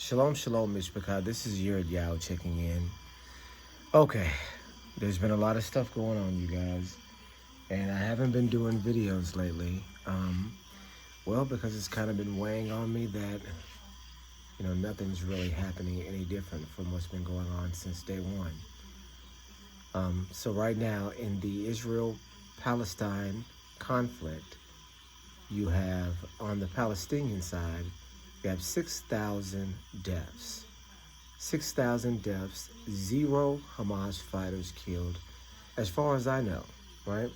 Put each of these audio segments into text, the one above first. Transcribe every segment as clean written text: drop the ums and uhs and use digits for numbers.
Shalom, shalom, Mishpachah. This is Yerd Yao checking in. Okay, there's been a lot of stuff going on, you guys, and I haven't been doing videos lately. Well, because it's kind of been weighing on me that, nothing's really happening any different from what's been going on since day one. So right now, in the Israel-Palestine conflict, you have, on the Palestinian side, you have 6,000 deaths. 6,000 deaths, 0 Hamas fighters killed, as far as I know, right?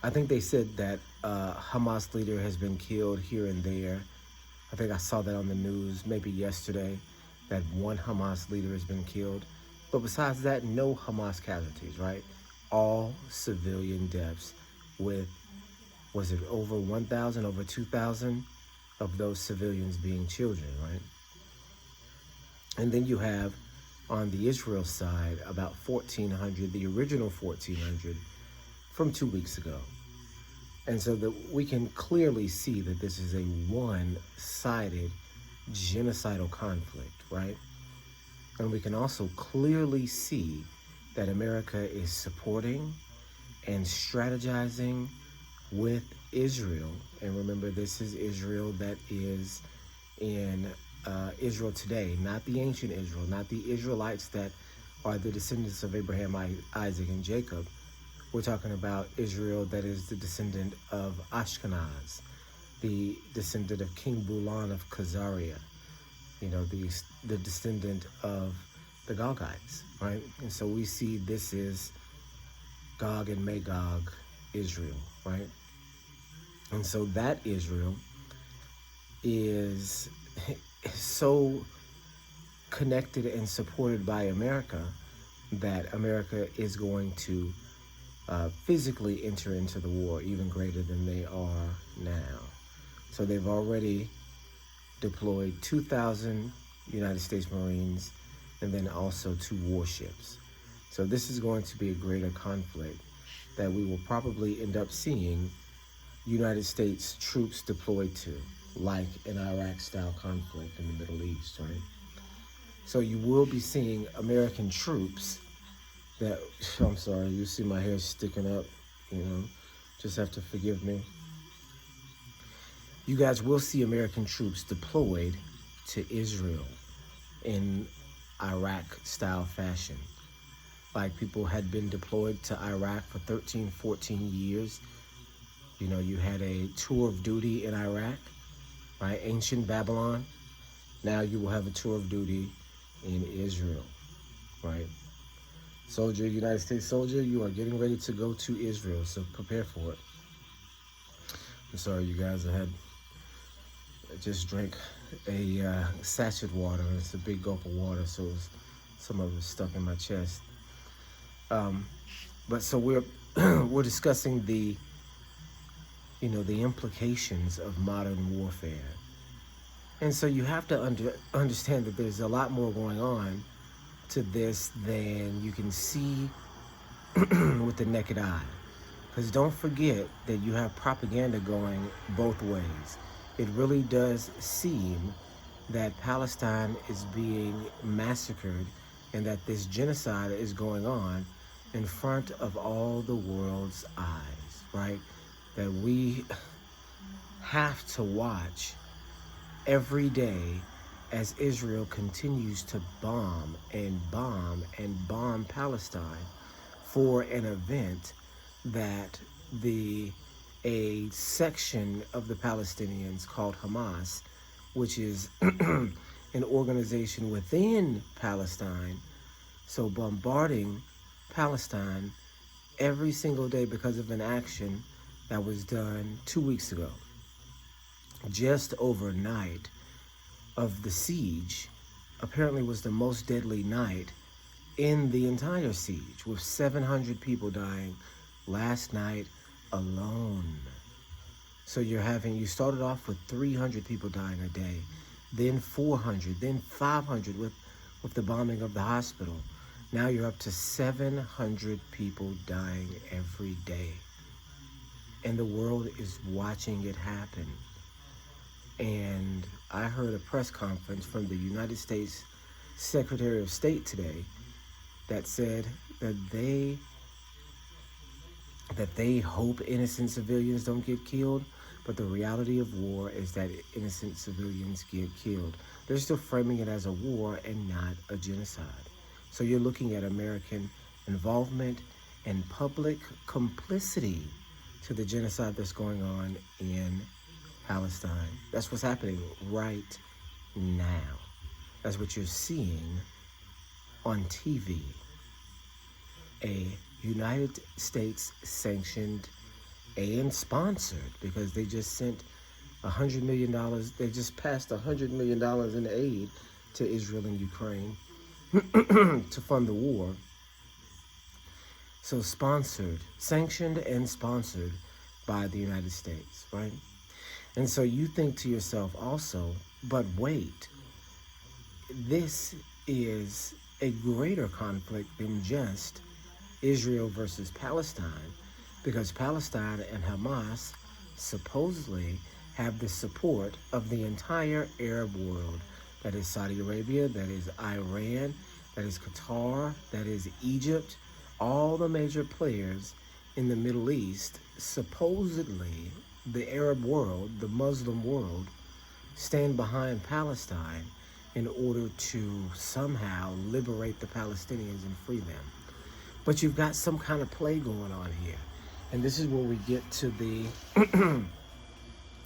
I think they said that a Hamas leader has been killed here and there. I think I saw that on the news maybe yesterday, that one Hamas leader has been killed. But besides that, no Hamas casualties, right? All civilian deaths with, was it over 1,000, over 2,000 of those civilians being children, right? And then you have, on the Israel side, about 1,400, the original 1,400 from 2 weeks ago. And so that we can clearly see that this is a one-sided genocidal conflict, right? And we can also clearly see that America is supporting and strategizing with Israel. And remember, this is Israel that is in Israel today, not the ancient Israel, not the Israelites that are the descendants of Abraham, Isaac, and Jacob. We're talking about Israel that is the descendant of Ashkenaz, the descendant of King Bulan of Khazaria, the descendant of the Gogites, right? And so we see this is Gog and Magog Israel, right? And so that Israel is so connected and supported by America that America is going to physically enter into the war even greater than they are now. So they've already deployed 2,000 United States Marines and then also 2 warships. So this is going to be a greater conflict that we will probably end up seeing United States troops deployed to, like an Iraq-style conflict in the Middle East, right? So you will be seeing American troops that, I'm sorry, you see my hair sticking up, just have to forgive me. You guys will see American troops deployed to Israel in Iraq-style fashion. Like people had been deployed to Iraq for 13, 14 years. You had a tour of duty in Iraq, right? Ancient Babylon. Now you will have a tour of duty in Israel, right? Soldier, United States soldier, you are getting ready to go to Israel, so prepare for it. I'm sorry, you guys, I just drank a sachet water. It's a big gulp of water, so some of it's stuck in my chest. But so we're discussing the implications of modern warfare. And so you have to understand that there's a lot more going on to this than you can see with the naked eye. Because don't forget that you have propaganda going both ways. It really does seem that Palestine is being massacred and that this genocide is going on in front of all the world's eyes, right? That we have to watch every day as Israel continues to bomb and bomb and bomb Palestine for an event that a section of the Palestinians called Hamas, which is an organization within Palestine, so bombarding Palestine every single day because of an action that was done 2 weeks ago. Just overnight of the siege, apparently was the most deadly night in the entire siege, with 700 people dying last night alone. So you started off with 300 people dying a day, then 400, then 500 with the bombing of the hospital. Now you're up to 700 people dying every day. And the world is watching it happen. And I heard a press conference from the United States Secretary of State today that said that they hope innocent civilians don't get killed, but the reality of war is that innocent civilians get killed. They're still framing it as a war and not a genocide. So you're looking at American involvement and public complicity to the genocide that's going on in Palestine. That's what's happening right now. That's what you're seeing on TV. A United States sanctioned and sponsored, because they just sent $100 million. They just passed $100 million in aid to Israel and Ukraine to fund the war. So sponsored, sanctioned and sponsored by the United States, right? And so you think to yourself also, but wait, this is a greater conflict than just Israel versus Palestine, because Palestine and Hamas supposedly have the support of the entire Arab world. That is Saudi Arabia, that is Iran, that is Qatar, that is Egypt. All the major players in the Middle East, supposedly the Arab world, the Muslim world, stand behind Palestine in order to somehow liberate the Palestinians and free them. But you've got some kind of play going on here. And this is where we get to the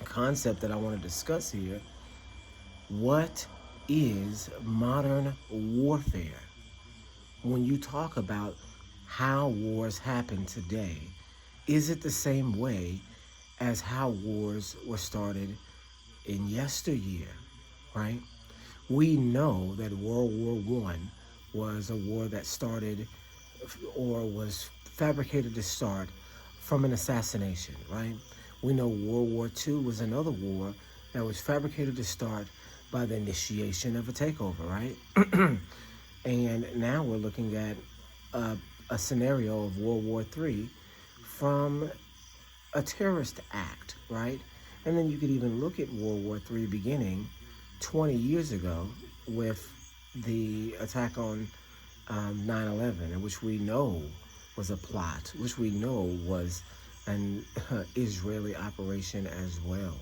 concept that I want to discuss here. What is modern warfare? When you talk about how wars happen today, is it the same way as how wars were started in yesteryear, right? We know that World War I was a war that started, or was fabricated to start, from an assassination, right? We know World War II was another war that was fabricated to start by the initiation of a takeover, right? And now we're looking at a scenario of World War III from a terrorist act, right? And then you could even look at World War III beginning 20 years ago with the attack on 9/11, and which we know was a plot, which we know was an Israeli operation as well,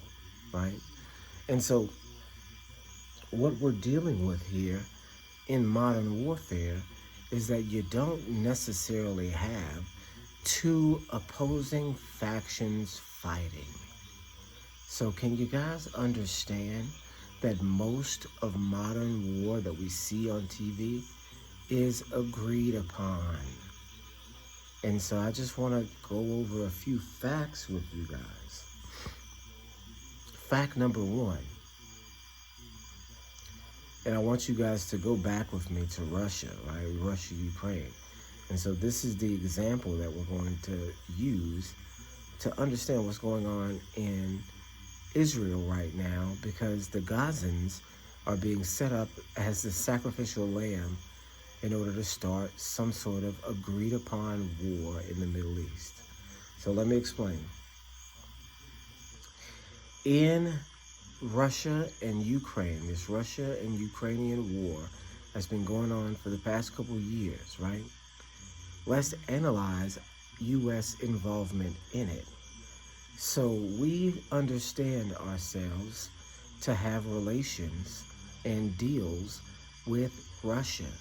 right? And so what we're dealing with here in modern warfare is that you don't necessarily have two opposing factions fighting. So can you guys understand that most of modern war that we see on TV is agreed upon? And so I just want to go over a few facts with you guys. Fact number one, and I want you guys to go back with me to Russia, right? Russia, Ukraine. And so this is the example that we're going to use to understand what's going on in Israel right now, because the Gazans are being set up as the sacrificial lamb in order to start some sort of agreed upon war in the Middle East. So let me explain. In Russia and Ukraine, this Russia and Ukrainian war has been going on for the past couple years, right? Let's analyze U.S. involvement in it. So we understand ourselves to have relations and deals with Russia.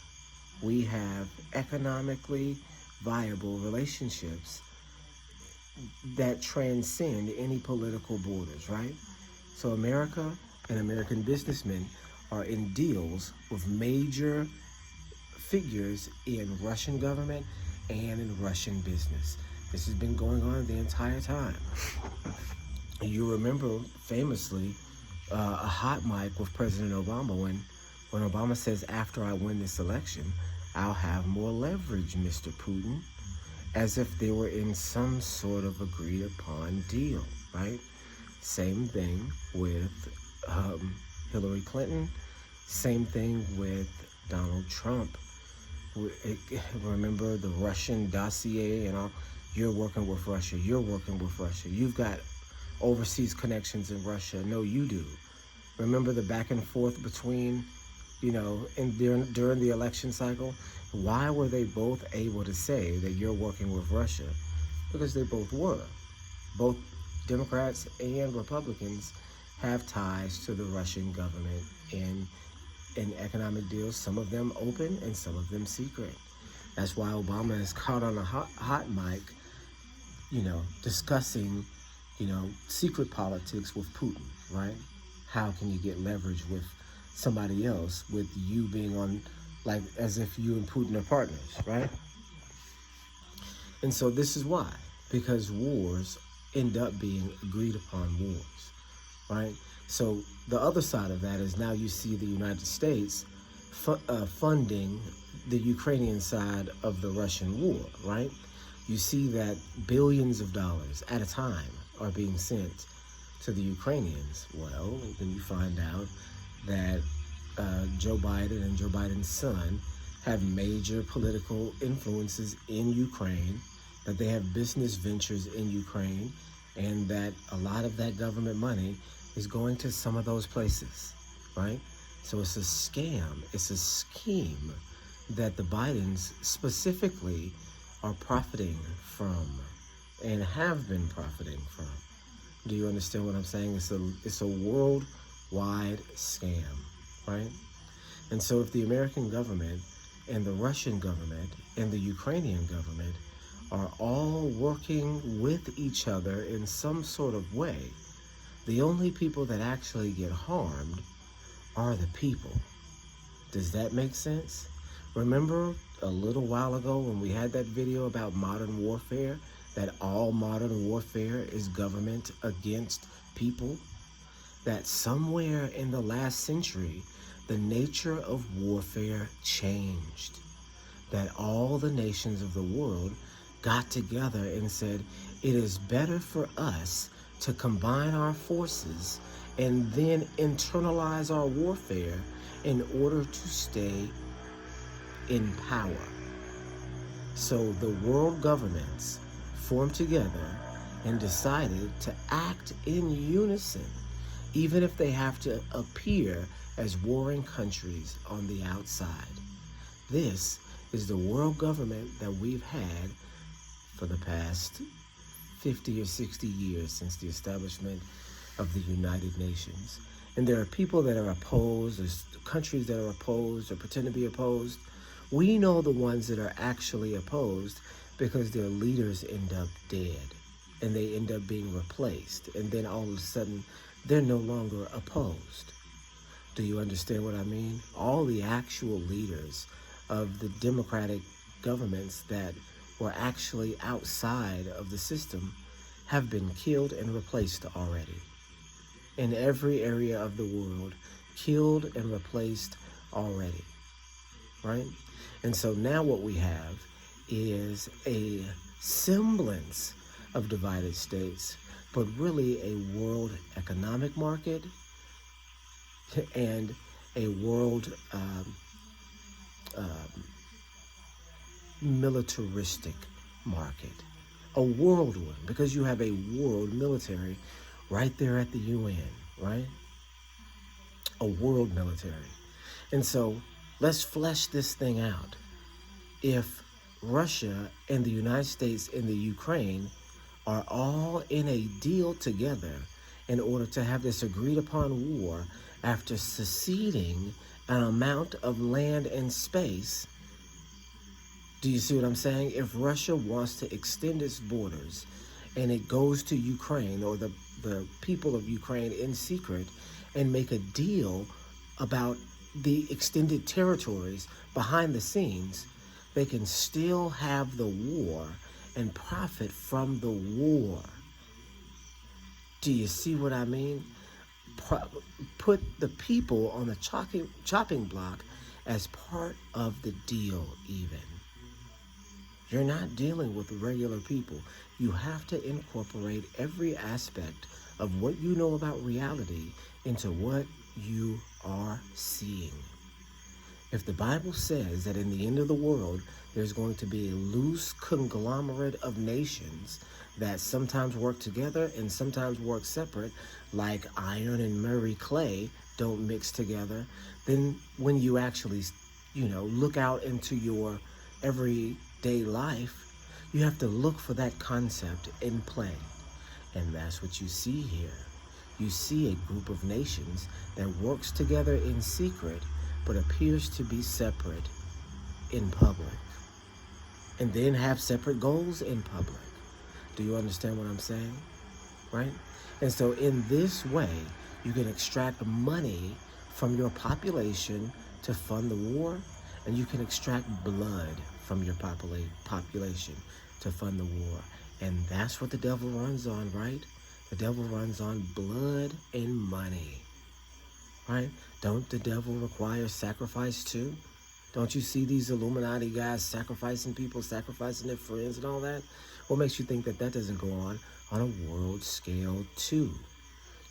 We have economically viable relationships that transcend any political borders, right? So America and American businessmen are in deals with major figures in Russian government and in Russian business. This has been going on the entire time. You remember famously a hot mic with President Obama when Obama says, after I win this election, I'll have more leverage, Mr. Putin, as if they were in some sort of agreed upon deal, right? Same thing with Hillary Clinton. Same thing with Donald Trump. Remember the Russian dossier and all? You're working with Russia. You're working with Russia. You've got overseas connections in Russia. No, you do. Remember the back and forth between, during the election cycle? Why were they both able to say that you're working with Russia? Because they both were. Both Democrats and Republicans have ties to the Russian government in economic deals, some of them open and some of them secret. That's why Obama is caught on a hot mic, discussing, secret politics with Putin, right? How can you get leverage with somebody else with you being on, like, as if you and Putin are partners, right? And so this is why, because wars end up being agreed upon wars, right? So the other side of that is now you see the United States funding the Ukrainian side of the Russian war, right? You see that billions of dollars at a time are being sent to the Ukrainians. Well, then you find out that Joe Biden and Joe Biden's son have major political influences in Ukraine, that they have business ventures in Ukraine, and that a lot of that government money is going to some of those places, right? So it's a scam, it's a scheme that the Bidens specifically are profiting from and have been profiting from. Do you understand what I'm saying? It's a worldwide scam, right? And so if the American government and the Russian government and the Ukrainian government are all working with each other in some sort of way, the only people that actually get harmed are the people. Does that make sense? Remember a little while ago when we had that video about modern warfare, that all modern warfare is government against people? That somewhere in the last century, the nature of warfare changed. That all the nations of the world got together and said, it is better for us to combine our forces and then internalize our warfare in order to stay in power. So the world governments formed together and decided to act in unison, even if they have to appear as warring countries on the outside. This is the world government that we've had for the past 50 or 60 years since the establishment of the United Nations. And there are people that are opposed, there's countries that are opposed or pretend to be opposed. We know the ones that are actually opposed because their leaders end up dead and they end up being replaced. And then all of a sudden, they're no longer opposed. Do you understand what I mean? All the actual leaders of the democratic governments that were actually outside of the system have been killed and replaced already. In every area of the world, killed and replaced already, right? And so now what we have is a semblance of divided states, but really a world economic market and a world militaristic market. A world one, because you have a world military right there at the UN, right? A world military. And so let's flesh this thing out. If Russia and the United States and the Ukraine are all in a deal together in order to have this agreed upon war after seceding an amount of land and space, do you see what I'm saying? If Russia wants to extend its borders and it goes to Ukraine or the people of Ukraine in secret and make a deal about the extended territories behind the scenes, they can still have the war and profit from the war. Do you see what I mean? Put the people on the chopping block as part of the deal even. You're not dealing with regular people. You have to incorporate every aspect of what you know about reality into what you are seeing. If the Bible says that in the end of the world, there's going to be a loose conglomerate of nations that sometimes work together and sometimes work separate, like iron and Murray clay don't mix together, then when you actually, look out into your everyday life, you have to look for that concept in play. And that's what you see here. You see a group of nations that works together in secret, but appears to be separate in public, and then have separate goals in public. Do you understand what I'm saying? Right? And so in this way, you can extract money from your population to fund the war, and you can extract blood from your population to fund the war. And that's what the devil runs on, right? The devil runs on blood and money, right? Don't the devil require sacrifice too? Don't you see these Illuminati guys sacrificing people, sacrificing their friends and all that? What makes you think that that doesn't go on a world scale too?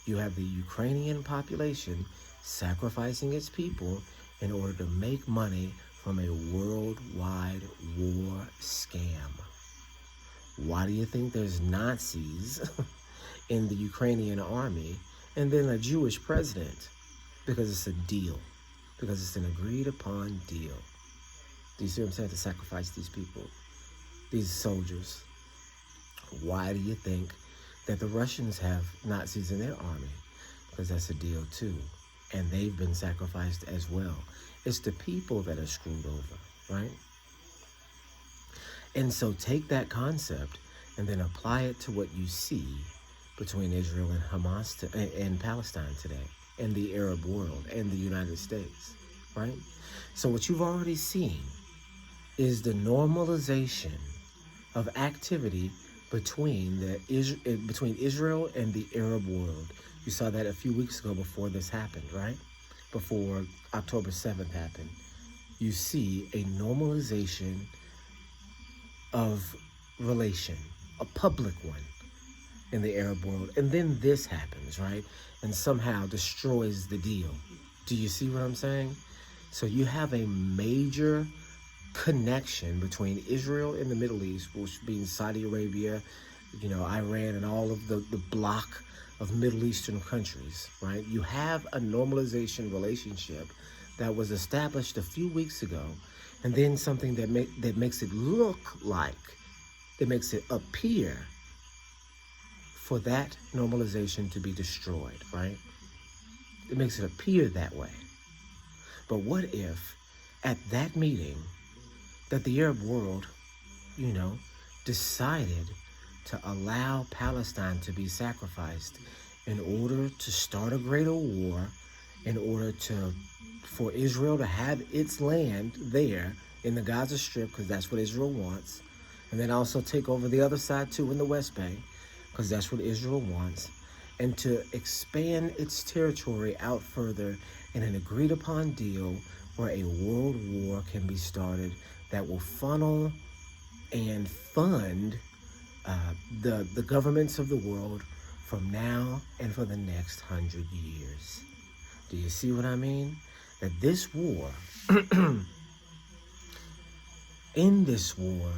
You have the Ukrainian population sacrificing its people in order to make money from a worldwide war scam. Why do you think there's Nazis in the Ukrainian army and then a Jewish president? Because it's a deal. Because it's an agreed upon deal. Do you see what I'm saying? To sacrifice these people, these soldiers. Why do you think that the Russians have Nazis in their army? Because that's a deal too. And they've been sacrificed as well. It's the people that are screwed over, right? And so take that concept and then apply it to what you see between Israel and Hamas and Palestine today, and the Arab world and the United States, right? So what you've already seen is the normalization of activity between Israel and the Arab world. You saw that a few weeks ago before this happened, right? Before October 7th happened. You see a normalization of relation, a public one in the Arab world. And then this happens, right? And somehow destroys the deal. Do you see what I'm saying? So you have a major connection between Israel and the Middle East, which being Saudi Arabia, Iran, and all of the bloc of Middle Eastern countries, right? You have a normalization relationship that was established a few weeks ago, and then something that makes it look like, that makes it appear for that normalization to be destroyed, right? It makes it appear that way. But what if at that meeting that the Arab world, decided to allow Palestine to be sacrificed in order to start a greater war, in order for Israel to have its land there in the Gaza Strip, because that's what Israel wants, and then also take over the other side too in the West Bank, because that's what Israel wants, and to expand its territory out further in an agreed upon deal where a world war can be started that will funnel and fund the governments of the world from now and for the next 100 years. Do you see what I mean? That this war, in this war,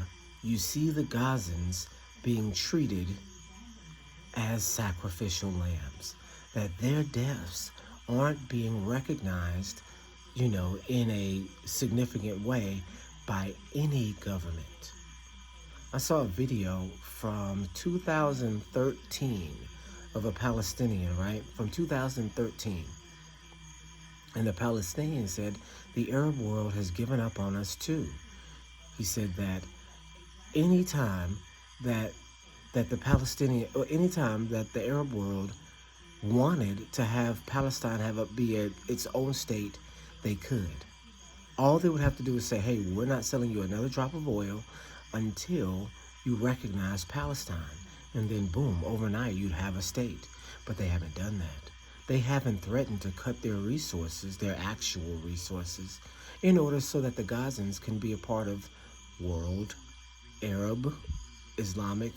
you see the Gazans being treated as sacrificial lambs, that their deaths aren't being recognized, in a significant way by any government. I saw a video from 2013 of a Palestinian, right? From 2013. And the Palestinian said, the Arab world has given up on us too. He said that anytime that anytime that the Arab world wanted to have Palestine be its own state, they could. All they would have to do is say, hey, we're not selling you another drop of oil until you recognize Palestine. And then boom, overnight you'd have a state. But they haven't done that. They haven't threatened to cut their resources, their actual resources, in order so that the Gazans can be a part of world Arab Islamic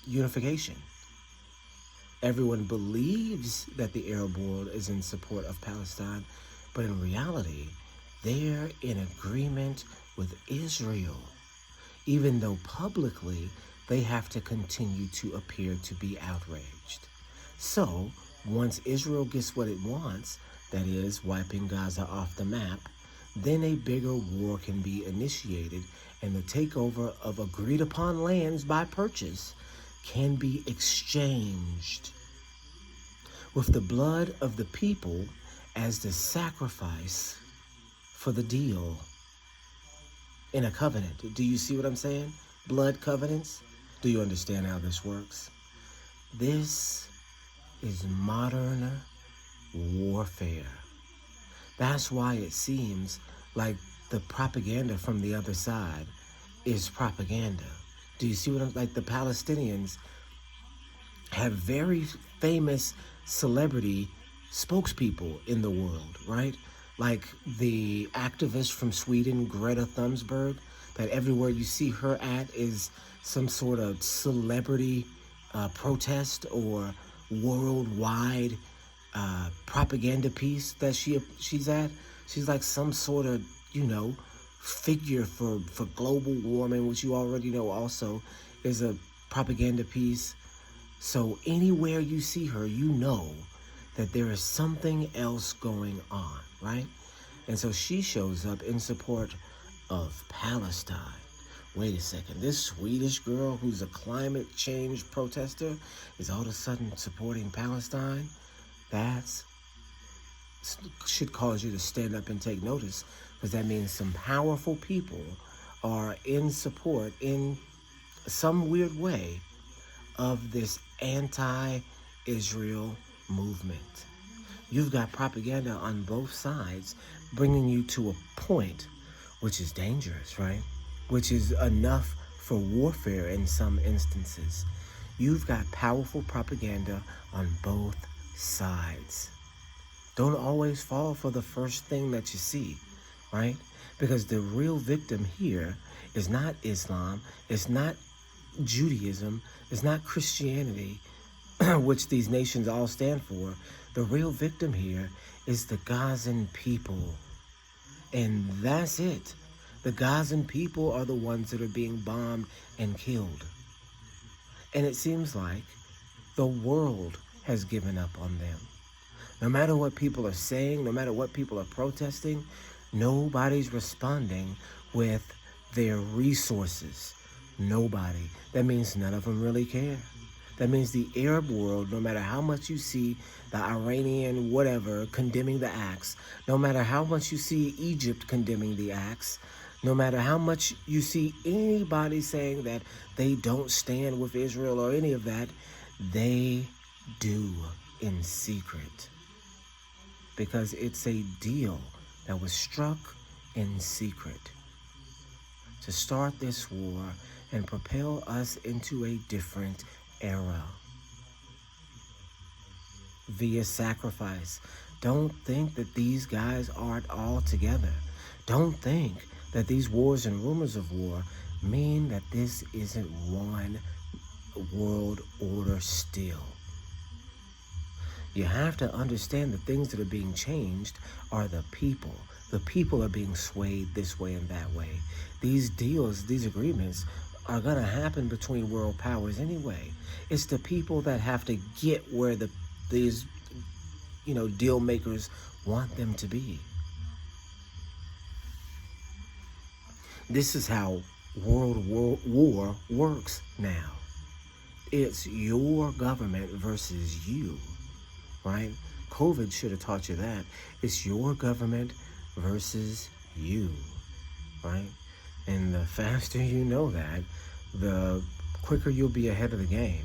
unification. Everyone believes that the Arab world is in support of Palestine, but in reality, they're in agreement with Israel, even though publicly they have to continue to appear to be outraged. So, once Israel gets what it wants, that is, wiping Gaza off the map, then a bigger war can be initiated, and the takeover of agreed upon lands by purchase can be exchanged with the blood of the people as the sacrifice for the deal in a covenant. Do you see what I'm saying? Blood covenants. Do you understand how this works? This is modern warfare. That's why it seems like the propaganda from the other side is propaganda. Do you see what I'm like? The Palestinians have very famous celebrity spokespeople in the world, right? Like the activist from Sweden, Greta Thunberg, that everywhere you see her at is some sort of celebrity protest or worldwide propaganda piece that she's at. She's like some sort of, figure for global warming, which you already know also is a propaganda piece. So anywhere you see her, you know that there is something else going on, right? And so she shows up in support of Palestine. Wait a second, this Swedish girl who's a climate change protester is all of a sudden supporting Palestine? That should cause you to stand up and take notice, because that means some powerful people are in support in some weird way of this anti-Israel movement. You've got propaganda on both sides bringing you to a point which is dangerous, right? Which is enough for warfare in some instances. You've got powerful propaganda on both sides. Don't always fall for the first thing that you see, right? Because the real victim here is not Islam, it's not Judaism, it's not Christianity, which these nations all stand for. The real victim here is the Gazan people. And that's it. The Gazan people are the ones that are being bombed and killed. And it seems like the world has given up on them. No matter what people are saying, no matter what people are protesting, nobody's responding with their resources. Nobody. That means none of them really care. That means the Arab world, no matter how much you see the Iranian whatever condemning the acts, no matter how much you see Egypt condemning the acts, no matter how much you see anybody saying that they don't stand with Israel or any of that, they do in secret. Because it's a deal that was struck in secret to start this war and propel us into a different era via sacrifice. Don't think that these guys aren't all together. Don't think that these wars and rumors of war mean that this isn't one world order still. You have to understand the things that are being changed are the people. The people are being swayed this way and that way. These deals, these agreements are going to happen between world powers anyway. It's the people that have to get where these deal makers want them to be. This is how world war works now. It's your government versus you, right? COVID should have taught you that. It's your government versus you, right? And the faster you know that, the quicker you'll be ahead of the game.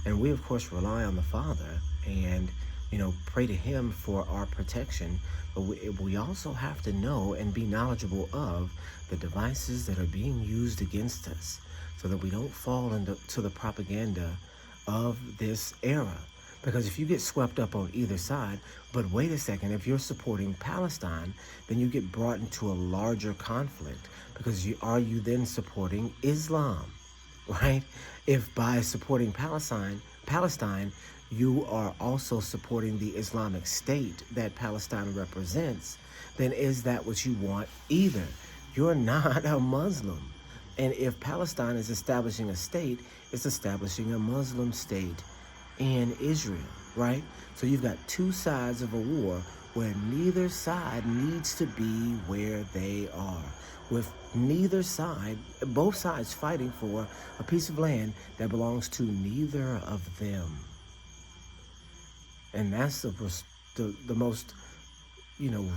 And we, of course, rely on the Father and, pray to Him for our protection. But we also have to know and be knowledgeable of the devices that are being used against us so that we don't fall into the propaganda of this era. Because if you get swept up on either side, but wait a second, if you're supporting Palestine, then you get brought into a larger conflict. Because are you then supporting Islam, right? If by supporting Palestine, you are also supporting the Islamic State that Palestine represents, then is that what you want either? You're not a Muslim. And if Palestine is establishing a state, it's establishing a Muslim state in Israel, right? So you've got two sides of a war where neither side needs to be where they are, with neither side, both sides fighting for a piece of land that belongs to neither of them. And that's the most,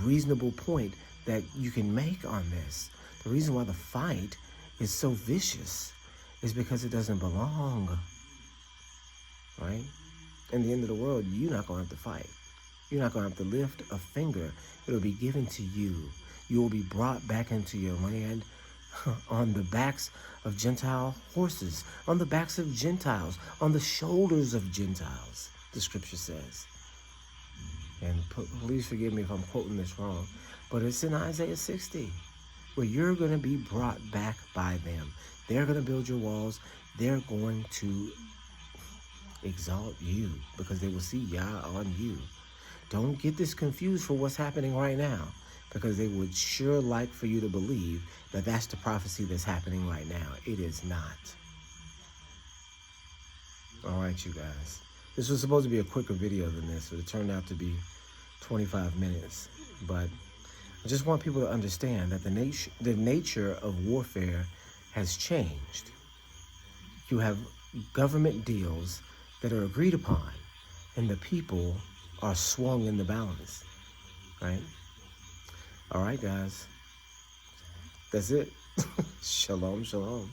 reasonable point that you can make on this. The reason why the fight is so vicious is because it doesn't belong, right? In the end of the world, you're not going to have to fight. You're not going to have to lift a finger. It'll be given to you. You will be brought back into your land on the backs of Gentile horses, on the backs of Gentiles, on the shoulders of Gentiles, the scripture says. And please forgive me if I'm quoting this wrong, but it's in Isaiah 60, where you're going to be brought back by them. They're going to build your walls. They're going to exalt you because they will see Yah on you. Don't get this confused for what's happening right now, because they would sure like for you to believe that that's the prophecy that's happening right now. It is not. All right, you guys. This was supposed to be a quicker video than this, but it turned out to be 25 minutes. But I just want people to understand that the nature of warfare has changed. You have government deals that are agreed upon, and the people are swung in the balance, right? All right, guys. That's it. Shalom, shalom.